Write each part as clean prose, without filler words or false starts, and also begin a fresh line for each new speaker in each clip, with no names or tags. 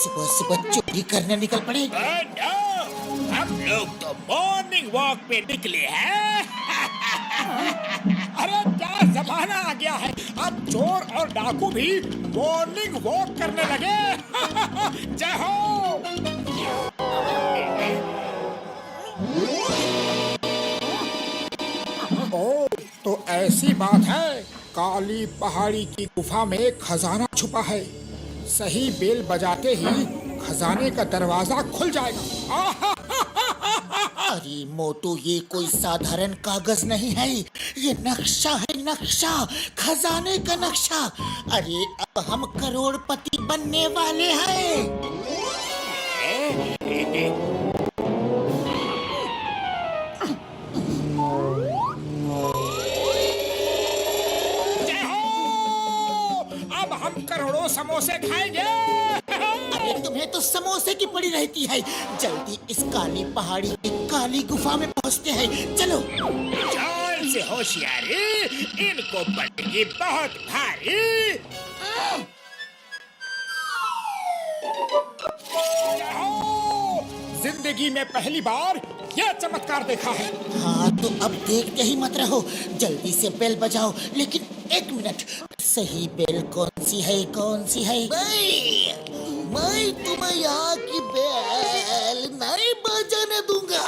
सुबह सुबह चोरी करने निकल पड़े।
हम लोग तो मॉर्निंग वॉक पे निकले हैं। अरे क्या जमाना आ गया है, अब चोर और डाकू भी मॉर्निंग वॉक करने लगे। जय हो। ओ, तो ऐसी बात है, काली पहाड़ी की गुफा में खजाना छुपा है। सही बेल बजाते ही खजाने का दरवाजा खुल जाएगा।
अरे मोटू, ये कोई साधारण कागज नहीं है, ये नक्शा है, नक्शा, खजाने का नक्शा। अरे अब हम करोड़पति बनने वाले हैं।
जय हो। अब हम करोड़ों समोसे खाएंगे।
अरे तुम्हें तो समोसे की पड़ी रहती है। जल्दी इस काली पहाड़ी की काली गुफा में पहुंचते हैं, चलो।
जान से होशियारी, इनको पड़ेगी बहुत भारी। जिंदगी में पहली बार यह चमत्कार देखा है।
हाँ तो अब देखते ही मत रहो, जल्दी से बेल बजाओ। लेकिन एक मिनट, सही बेल कौन सी है, कौन सी है? मैं तुम्हें यहाँ की बेल नहीं बजाने दूंगा।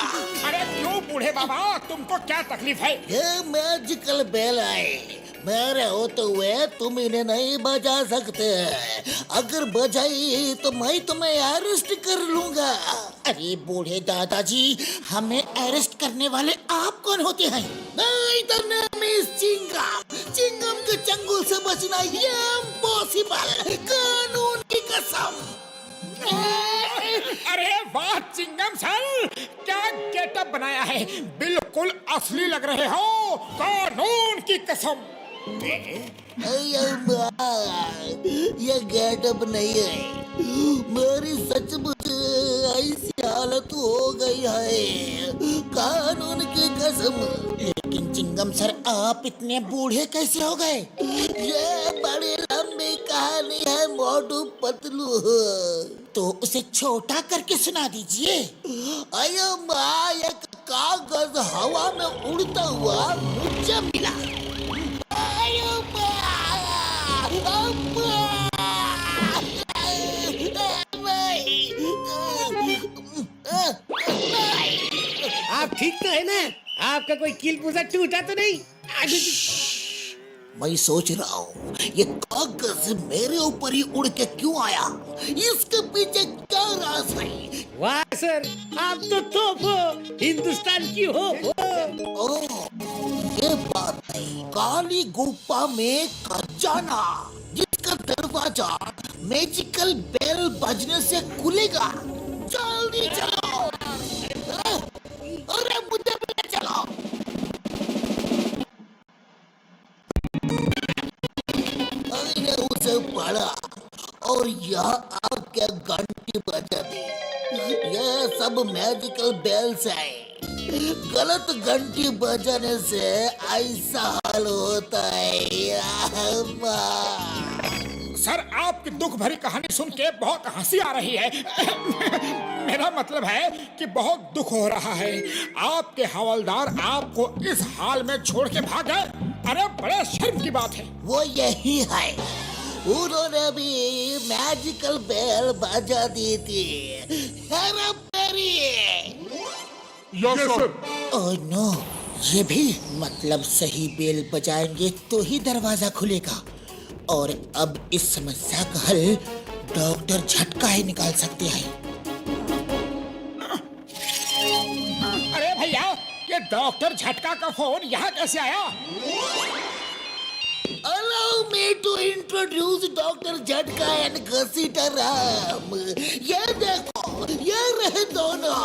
अरे क्यों बूढ़े बाबा, तुमको क्या तकलीफ है?
ये मैजिकल बेल है, मेरे होते हुए तुम इन्हें नहीं बजा सकते। अगर बजाई तो मैं तुम्हें अरेस्ट कर लूंगा। अरे बूढ़े दादाजी, हमें अरेस्ट करने वाले आप कौन होते हैं? चिंगम के चंगुल से बचना ये इम्पॉसिबल, कानून की कसम।
अरे वाह चिंगम सर, क्या गेटअप बनाया है, बिल्कुल असली लग रहे हो, कानून की कसम।
ये गेटअप नहीं है, मेरी सचमुच ऐसी हालत हो गई है, कानून की कसम। लेकिन चिंगम सर, आप इतने बूढ़े कैसे हो गए? ये बड़ी लंबी कहानी है मोटू पतलू, तो उसे छोटा करके सुना दीजिए। अयो माँ, एक कागज हवा में उड़ता हुआ मुझे मिला।
आप ठीक तो है ना? आपका कोई कील पूजा टूटा तो नहीं?
मैं सोच रहा हूँ ये कागज मेरे ऊपर ही उड़ के क्यों आया, इसके पीछे क्या राज है?
वाह सर, आप तो तोप हो, हिंदुस्तान की हो।
ओह, ये बात है, काली गुफा में खजाना, जिसका दरवाजा मैजिकल बेल बजने से खुलेगा। जल्दी चलो। अरे मुझे भी ले चलो। मैंने उसे पढ़ा और यहाँ आके घंटी बजा दी। ये सब मैजिकल बेल्स है, गलत घंटी बजाने से ऐसा हाल होता है।
सर, आपकी दुख भरी कहानी सुन के बहुत हंसी आ रही है। मेरा मतलब है कि बहुत दुख हो रहा है। आपके हवलदार आपको इस हाल में छोड़ के भाग गए। अरे बड़े शर्म की बात है।
वो यही है, उन्होंने भी मैजिकल बेल बजा दी थी। Hera Pheri.
Yes sir.
Oh no, ये भी मतलब सही बेल बजाएंगे तो ही दरवाजा खुलेगा। और अब इस समस्या का हल डॉक्टर झटका ही निकाल सकते हैं।
अरे भैया, ये डॉक्टर झटका का फोन यहाँ कैसे आया?
Allow me to introduce doctor झटका एंड घसीटा राम। ये देखो, ये रहे दोनों,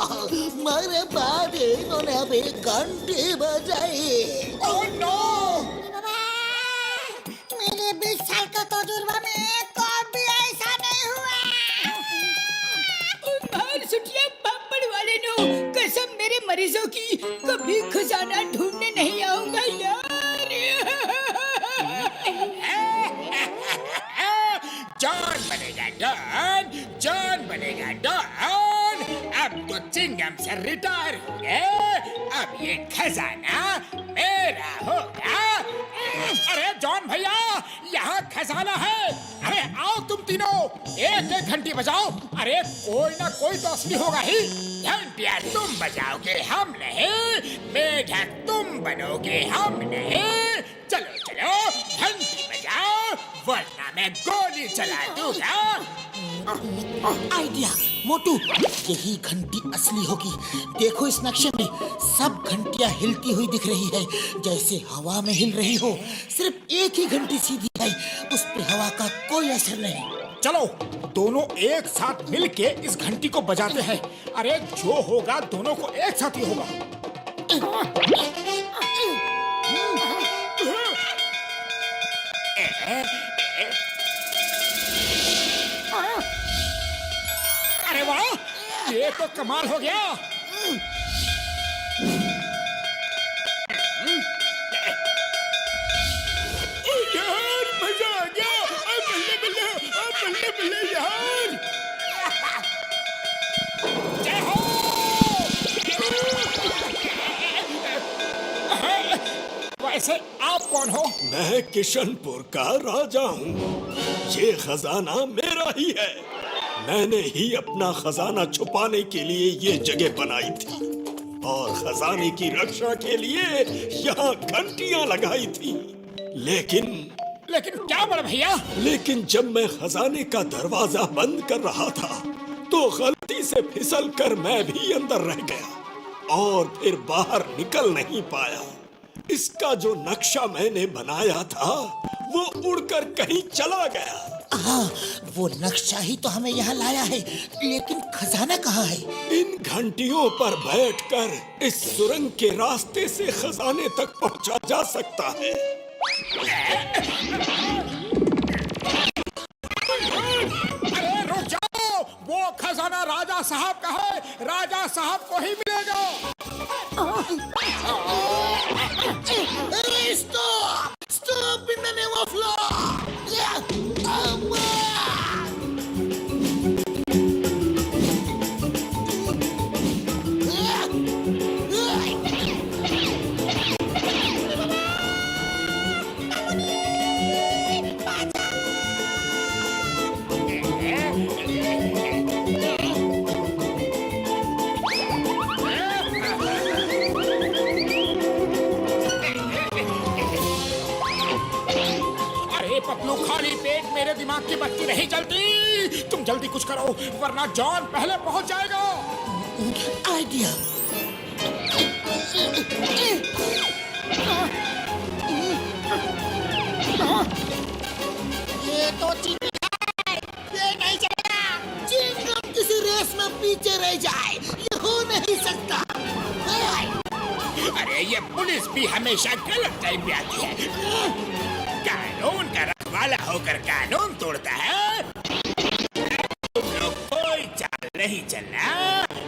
मेरे बाद इन्होंने अभी घंटी बजाई।
Oh no!
मेरे 20 साल का तजुर्बा में कभी ऐसा नहीं हुआ।
मार सुटिया पापड़ वाले नो, कसम मेरे मरीजों की, कभी खजाना ढूंढने नहीं आऊंगा यार।
जान बनेगा, जान निगम से रिटायर हो गए, अब ये खजाना मेरा होगा। अरे जॉन भैया, यहाँ खजाना है। अरे आओ तुम तीनों, एक एक घंटी बजाओ। अरे कोई ना कोई तो असली होगा ही। घंटियाँ तुम बजाओगे, हम नहीं। मेढक तुम बनोगे, हम नहीं। चलो चलो घंटी बजाओ, वरना मैं गोली चला दूंगा।
आइडिया मोटू, यही घंटी असली होगी। देखो इस नक्शे में सब घंटियां हिलती हुई दिख रही है, जैसे हवा में हिल रही हो। सिर्फ एक ही घंटी सीधी है, उस पे हवा का कोई असर नहीं।
चलो दोनों एक साथ मिलके इस घंटी को बजाते हैं। अरे जो होगा दोनों को एक साथ ही होगा। अरे वाह, ये तो कमाल हो गया। यार मजा आ गया। बल्ले बल्ले, बल्ले बल्ले यार। जय हो। वैसे आप कौन हो?
मैं किशनपुर का राजा हूँ। ये खजाना मेरा ही है। मैंने ही अपना खजाना छुपाने के लिए ये जगह बनाई थी और खजाने की रक्षा के लिए यहाँ घंटियाँ लगाई थी। लेकिन
क्या बड़े भैया?
लेकिन जब मैं खजाने का दरवाजा बंद कर रहा था तो गलती से फिसल कर मैं भी अंदर रह गया और फिर बाहर निकल नहीं पाया। इसका जो नक्शा मैंने बनाया था वो उड़कर कहीं चला गया।
हाँ, वो नक्शा ही तो हमें यहाँ लाया है, लेकिन खजाना कहाँ है?
इन घंटियों पर बैठकर इस सुरंग के रास्ते से खजाने तक पहुँचा जा सकता है।
अरे रुक जाओ, वो खजाना राजा साहब का है, राजा साहब को ही मिलेगा।
Stop stop in the name of law.
Patlu, खाली पेट मेरे दिमाग की बत्ती नहीं जलती। तुम जल्दी कुछ करो वरना जॉन पहले पहुंच जाएगा।
आइडिया। ये तो ये नहीं चलेगा। चिंगम किसी रेस में पीछे रह जाए, ये हो नहीं सकता।
अरे ये पुलिस भी हमेशा गलत टाइम पे आती है। कानून का रखवाला होकर कानून तोड़ता है। तुम लोग कोई चाल नहीं चलना,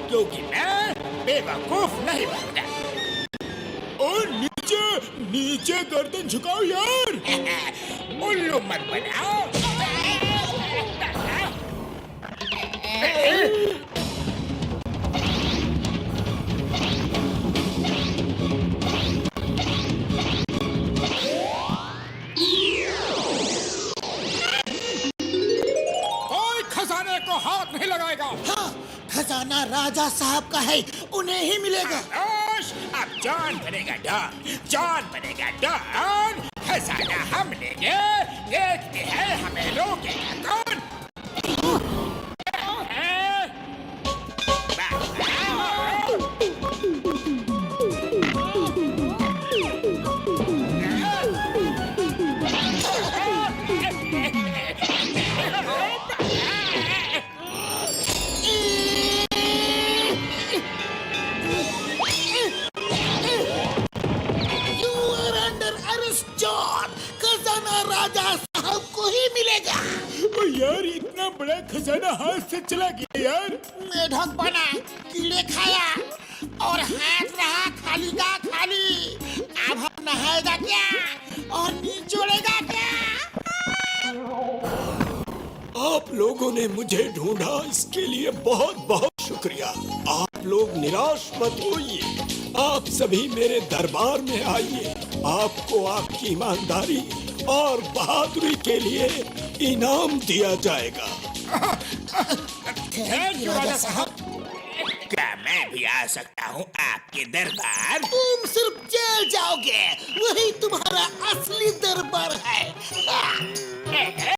क्योंकि मैं बेवकूफ नहीं बनूंगा। और नीचे नीचे गर्दन झुकाओ यार। उल्लू मत बनाओ। हाथ नहीं लगाएगा।
हाँ, खजाना राजा साहब का है, उन्हें ही मिलेगा।
अब जॉन बनेगा डॉन, जॉन बनेगा डॉन। खजाना हम लेंगे, देखते हैं हमें रोकेगा कौन।
राजा साहब को ही मिलेगा।
यार इतना बड़ा खजाना हाथ से चला गया यार।
मेढक बना, कीड़े खाया और हाथ रहा खाली का खाली। अब हम नहाएगा क्या और निचोड़ेगा क्या?
आप लोगों ने मुझे ढूंढा, इसके लिए बहुत बहुत शुक्रिया। आप आप लोग निराश मत होइए। आप सभी मेरे दरबार में आइए। आपको आपकी ईमानदारी और बहादुरी के लिए इनाम दिया जाएगा।
थैंक यू राजा साहब।
क्या मैं भी आ सकता हूँ आपके दरबार?
तुम सिर्फ जेल जाओगे, वही तुम्हारा असली दरबार है।